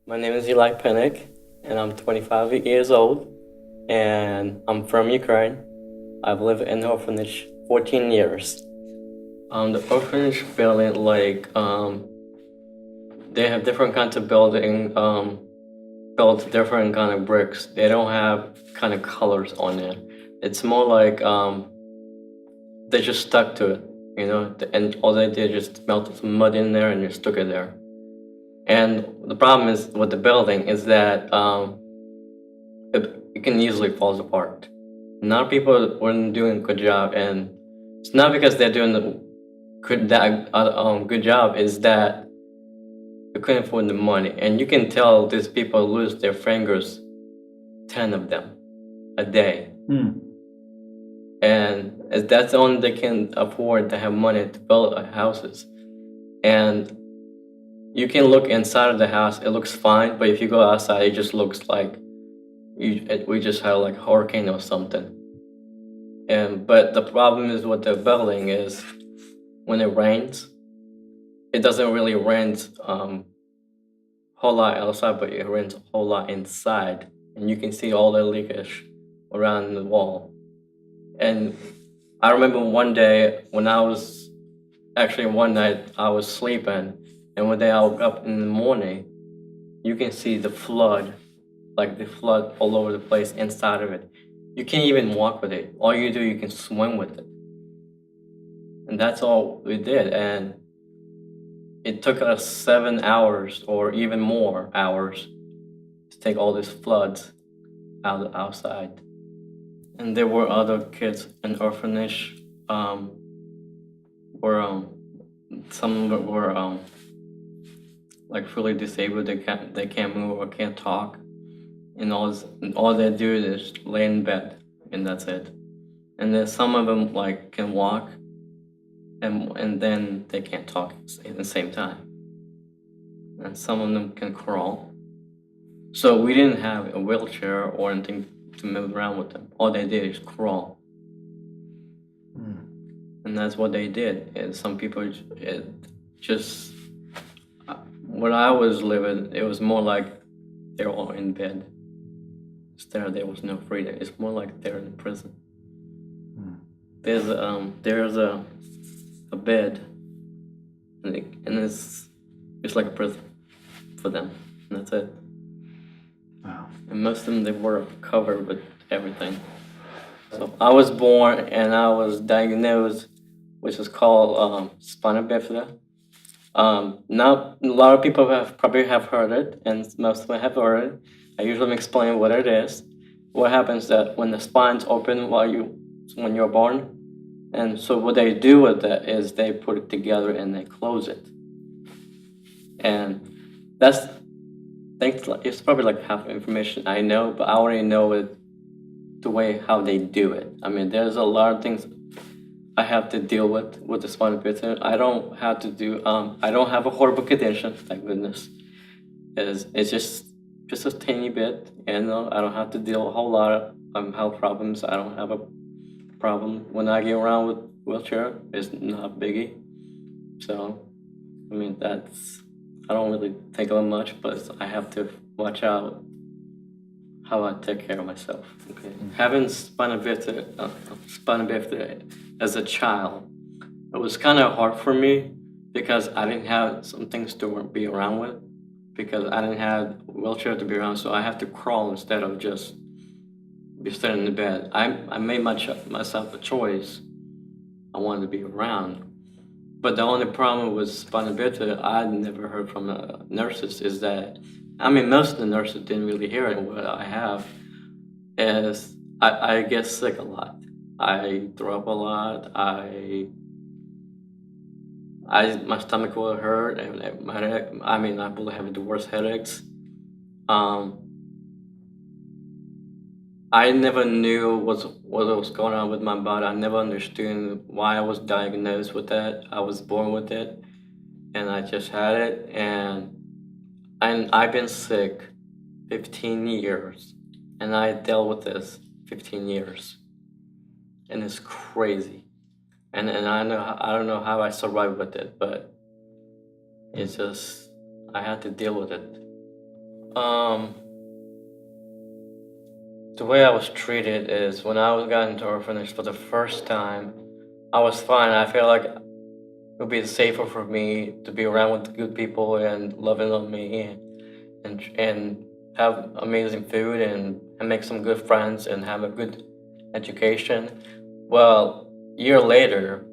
My name is Penick, and I'm 25 years old, and I'm from Ukraine. I've lived in the orphanage 14 years. The orphanage building, they have different kinds of building, built different kind of bricks. They don't have kind of colors on it. It's more like they just stuck to it, and all they did is just melted some mud in there and just stuck it there. And the problem is with the building is that it can easily fall apart. Not people weren't doing a good job, and it's not because they're doing the good job. Is that they couldn't afford the money, and you can tell these people lose their fingers, 10 of them a day, and that's the only they can afford to have money to build houses. And you can look inside of the house; it looks fine, but if you go outside, it just looks like we just had like a hurricane or something. But the problem is with the building is when it rains, it doesn't really rain whole lot outside, but it rains a whole lot inside, and you can see all the leakage around the wall. And I remember one day when one night I was sleeping, and one day I woke up in the morning, you can see the flood, like the flood all over the place inside of it. You can't even walk with it. All you do, you can swim with it. And that's all we did. And it took us 7 hours or even more hours to take all these floods outside. And there were other kids in orphanage, where some were like fully disabled. They can't move or can't talk, and all they do is lay in bed, and that's it. And then some of them like can walk, and then they can't talk at the same time. And some of them can crawl. So we didn't have a wheelchair or anything to move around with them. All they did is crawl. And that's what they did. And some people, it just, when I was living, it was more like they're all in bed. There was no freedom. It's more like they're in prison. There's a bed, and it's like a prison for them, and that's it. Wow. And most of them, they were covered with everything. So I was born and I was diagnosed, which is called spina bifida. Now a lot of people probably have heard it, and most of them have heard it. I usually explain what it is. What happens that when the spine's open when you're born, and so what they do with that is they put it together and they close it. And it's probably like half the information I know, but I already know it the way how they do it. I mean, there's a lot of things I have to deal with the spinal bifida. I don't have to do. I don't have a horrible condition, thank goodness. It's just a tiny bit, and I don't have to deal with a whole lot of health problems. I don't have a problem when I get around with wheelchair. It's not a biggie. So, I mean, I don't really think of it much, but I have to watch out how I take care of myself. Okay. Having spina bifida as a child, it was kind of hard for me because I didn't have some things to be around with, because I didn't have a wheelchair to be around, so I have to crawl instead of just be sitting in the bed. I made myself a choice. I wanted to be around. But the only problem with spina bifida I'd never heard from nurses is that, I mean, most of the nurses didn't really hear it. What I have is I get sick a lot. I throw up a lot. My stomach will hurt, and my head, I mean, I will have the worst headaches. I never knew what was going on with my body. I never understood why I was diagnosed with that. I was born with it, and I just had it, and I've been sick 15 years, and I dealt with this 15 years, and it's crazy. And I don't know how I survived with it, but it's just I had to deal with it. Um, the way I was treated is when I was got into orphanage for the first time, I was fine. I felt like it would be safer for me to be around with good people and loving on me and have amazing food and make some good friends and have a good education. Well, year later,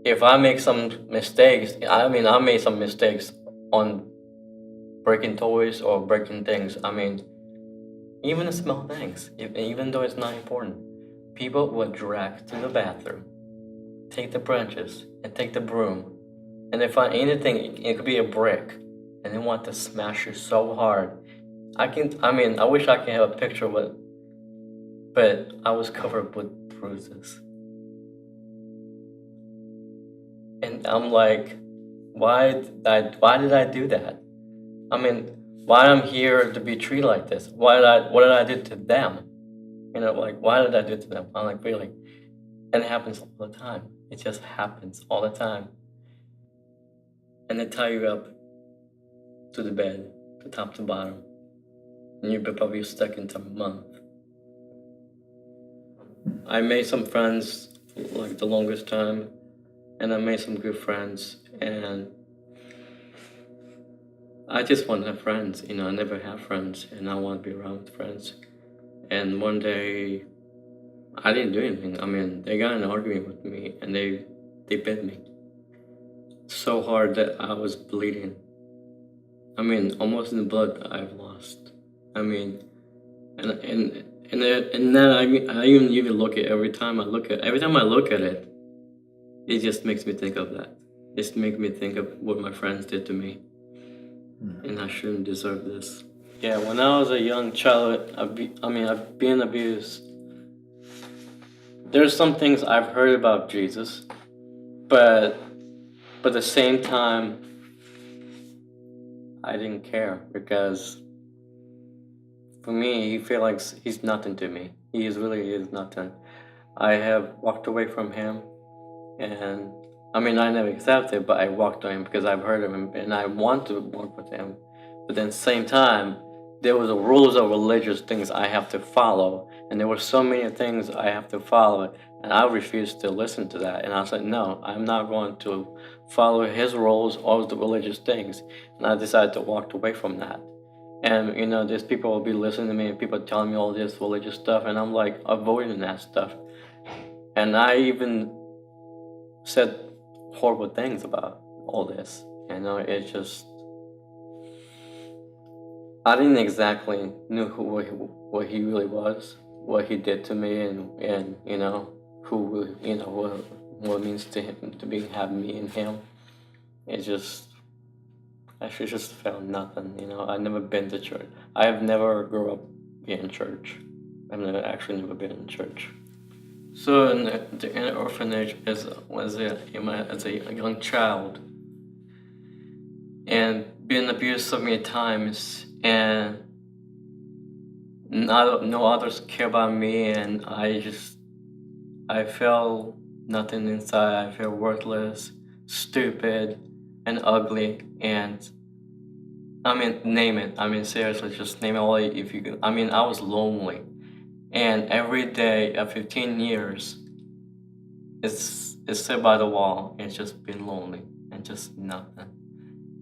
if I make some mistakes, I mean, I made some mistakes on breaking toys or breaking things. I mean, even the small things, even though it's not important, people would drag to the bathroom, take the branches, and take the broom, and they find anything. It could be a brick, and they want to smash you so hard. I mean, I wish I could have a picture of it, but I was covered with bruises. And I'm like, why did I do that? I mean, why I'm here to be treated like this? What did I do to them? You know, like, why did I do it to them? I'm like, really? And it happens all the time. It just happens all the time. And they tie you up to the bed, to top to bottom. And you're probably stuck into a month. I made some friends like the longest time, and I made some good friends, and I just want to have friends. You know, I never have friends, and I want to be around with friends. And one day, I didn't do anything. I mean, they got in an argument with me, and they bit me so hard that I was bleeding. I mean, almost in the blood I've lost. I mean, and then I even look at every time I look at it, it just makes me think of that. It makes me think of what my friends did to me, and I shouldn't deserve this. Yeah, when I was a young child, I've been abused. There's some things I've heard about Jesus, but at the same time, I didn't care because for me, he feels like he's nothing to me. He really is nothing. I have walked away from him, and I mean, I never accepted, but I walked away because I've heard of him, and I want to work with him. But then, same time, there was the rules of religious things I have to follow, and there were so many things I have to follow, and I refused to listen to that. And I said, no, I'm not going to follow his rules or the religious things. And I decided to walk away from that. And you know, there's people will be listening to me and people telling me all this religious stuff, and I'm like avoiding that stuff. And I even said horrible things about all this. You know, it's just I didn't exactly knew what he really was, what he did to me, and you know what it means to him to be have me and him. It just I should just felt nothing. You know, I've never been to church. I have never grew up in church. I've never been in church. So in the orphanage as a young child, and being abused so many times, and no others care about me, and I felt nothing inside. I feel worthless, stupid, and ugly, and I mean, name it. I mean, seriously, just name it all if you can. I mean, I was lonely, and every day of 15 years, it's sit by the wall. It's just been lonely and just nothing,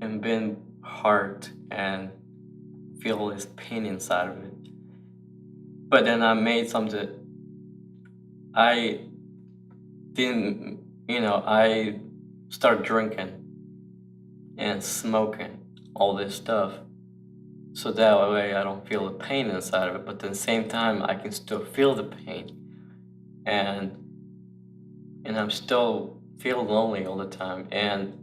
and been hurt and feel this pain inside of it. But then I made something. I didn't, you know, I started drinking and smoking all this stuff. So that way I don't feel the pain inside of it, but at the same time I can still feel the pain. And I'm still feel lonely all the time. And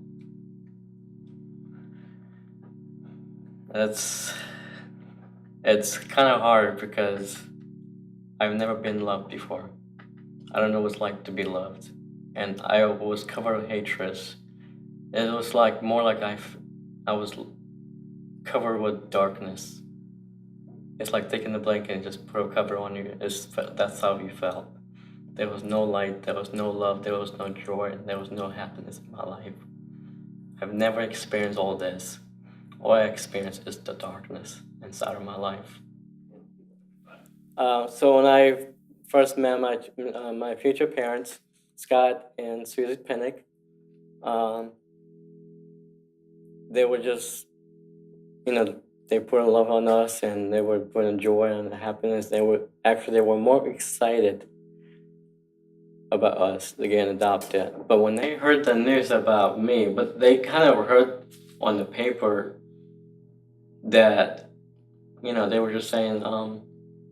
it's kind of hard because I've never been loved before. I don't know what it's like to be loved. And I was covered with hatred. It was like more like I was covered with darkness. It's like taking the blanket and just put a cover on you. That's how you felt. There was no light, there was no love, there was no joy, and there was no happiness in my life. I've never experienced all this. all I experience is the darkness inside of my life. So when I first met my future parents, Scott and Susie Penick, um, they were just, they put love on us, and they were putting joy and happiness. They were more excited about us getting adopted. But when they heard the news about me, but they kind of heard on the paper that, they were just saying, I don't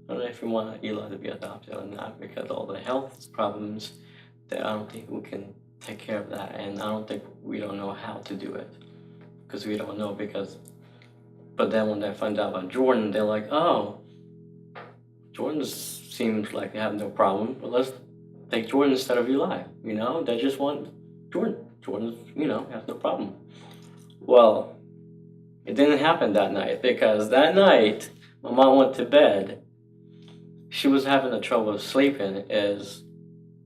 know if you want Eli to be adopted or not, because all the health problems, that I don't think we can take care of that, and I don't think we don't know how to do it, because we don't know, but then when they find out about Jordan, they're like, oh, Jordan seems like they have no problem, but let's take Jordan instead of Eli, they just want Jordan. Jordan, has no problem. Well, it didn't happen that night, because that night, my mom went to bed. She was having a trouble sleeping.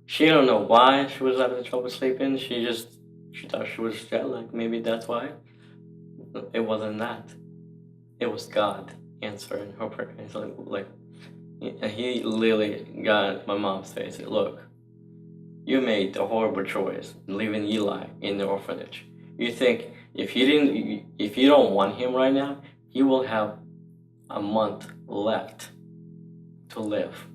She don't know why she was having trouble sleeping. She thought she was jet lagged. Maybe that's why. It wasn't that. It was God answering her prayer. It's and he literally got my mom's face. Said, look, you made the horrible choice leaving Eli in the orphanage. You think if you don't want him right now, he will have a month left to live.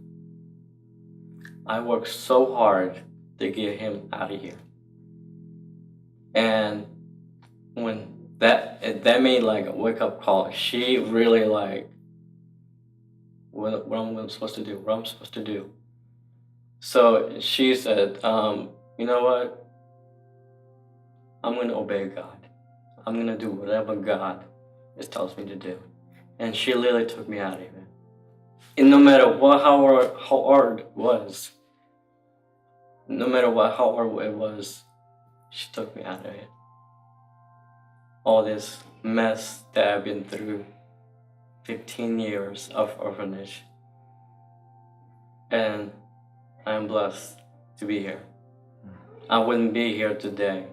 I worked so hard to get him out of here. And when that made like a wake up call, she really like, what I'm supposed to do. So she said, you know what? I'm going to obey God. I'm going to do whatever God tells me to do. And she literally took me out of it. And no matter how hard it was, she took me out of it. All this mess that I've been through, 15 years of orphanage. And I'm blessed to be here. I wouldn't be here today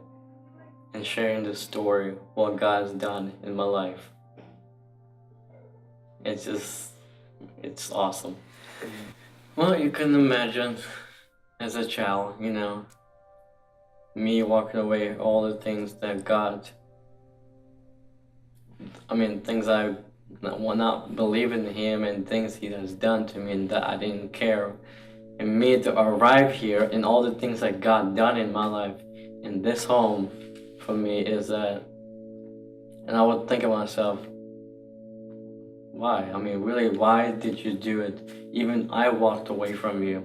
and sharing the story, what God's done in my life. It's awesome. Well, you can imagine as a child, me walking away all the things that things I not believe in him, and things he has done to me and that I didn't care. And me to arrive here and all the things that God done in my life in this home for me is that, and I would think of myself, why? Really, why did you do it? Even I walked away from you,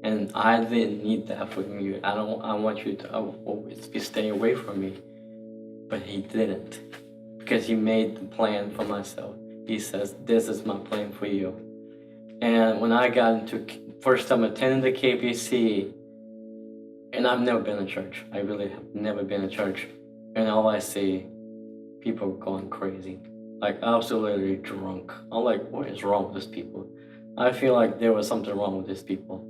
and I didn't need that from you. I want you to always be staying away from me. But he didn't, because he made the plan for myself. He says, this is my plan for you. And when I got into first time attending the KPC, and I've never been to church. I really have never been to church. And all I see, people going crazy. Like absolutely drunk. I'm like, what is wrong with these people? I feel like there was something wrong with these people.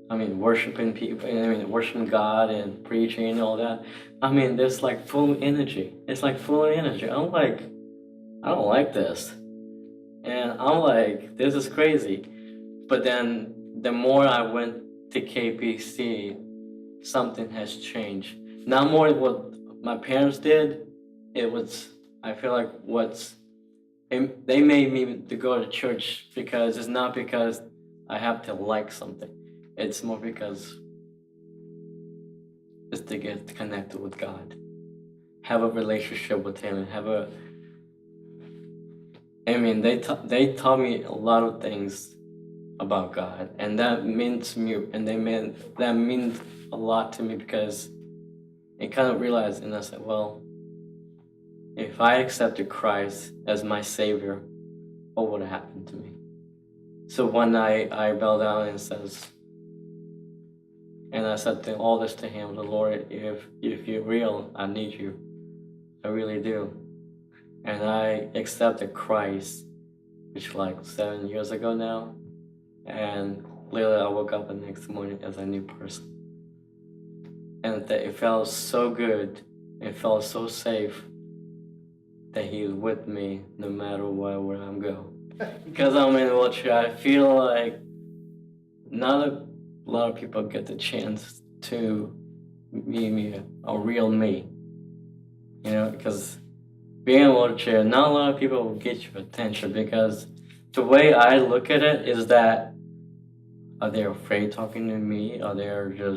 Worshiping people, worshiping God and preaching and all that. There's like full energy. It's like full of energy. I'm like, I don't like this. And I'm like, this is crazy. But then the more I went to KPC, something has changed. Not more what my parents did. I feel like they made me to go to church, because it's not because I have to like something. It's more because it's to get connected with God, have a relationship with Him, they taught me a lot of things about God, and that means a lot to me, because it kind of realized, and I said, well, if I accepted Christ as my Savior, what would have happened to me? So one night I fell down and I said all this to him, the Lord, if you're real, I need you. I really do. And I accepted Christ, which like 7 years ago now. And literally I woke up the next morning as a new person. And it felt so good. It felt so safe. that He's with me no matter where I'm going. Because I'm in a wheelchair, I feel like not a lot of people get the chance to meet me, a real me. You know, because being in a wheelchair, not a lot of people will get your attention because the way I look at it is that are they afraid talking to me? Are they going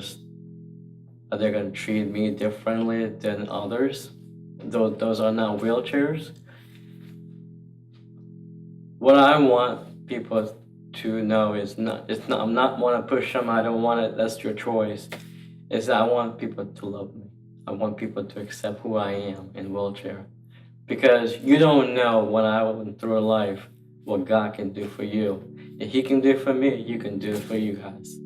to treat me differently than others? Those are not wheelchairs. What I want people to know is it's not. I'm not want to push them. I don't want it. That's your choice. Is that I want people to love me. I want people to accept who I am in wheelchair, because you don't know what I went through in life, what God can do for you. If He can do it for me, you can do it for you guys.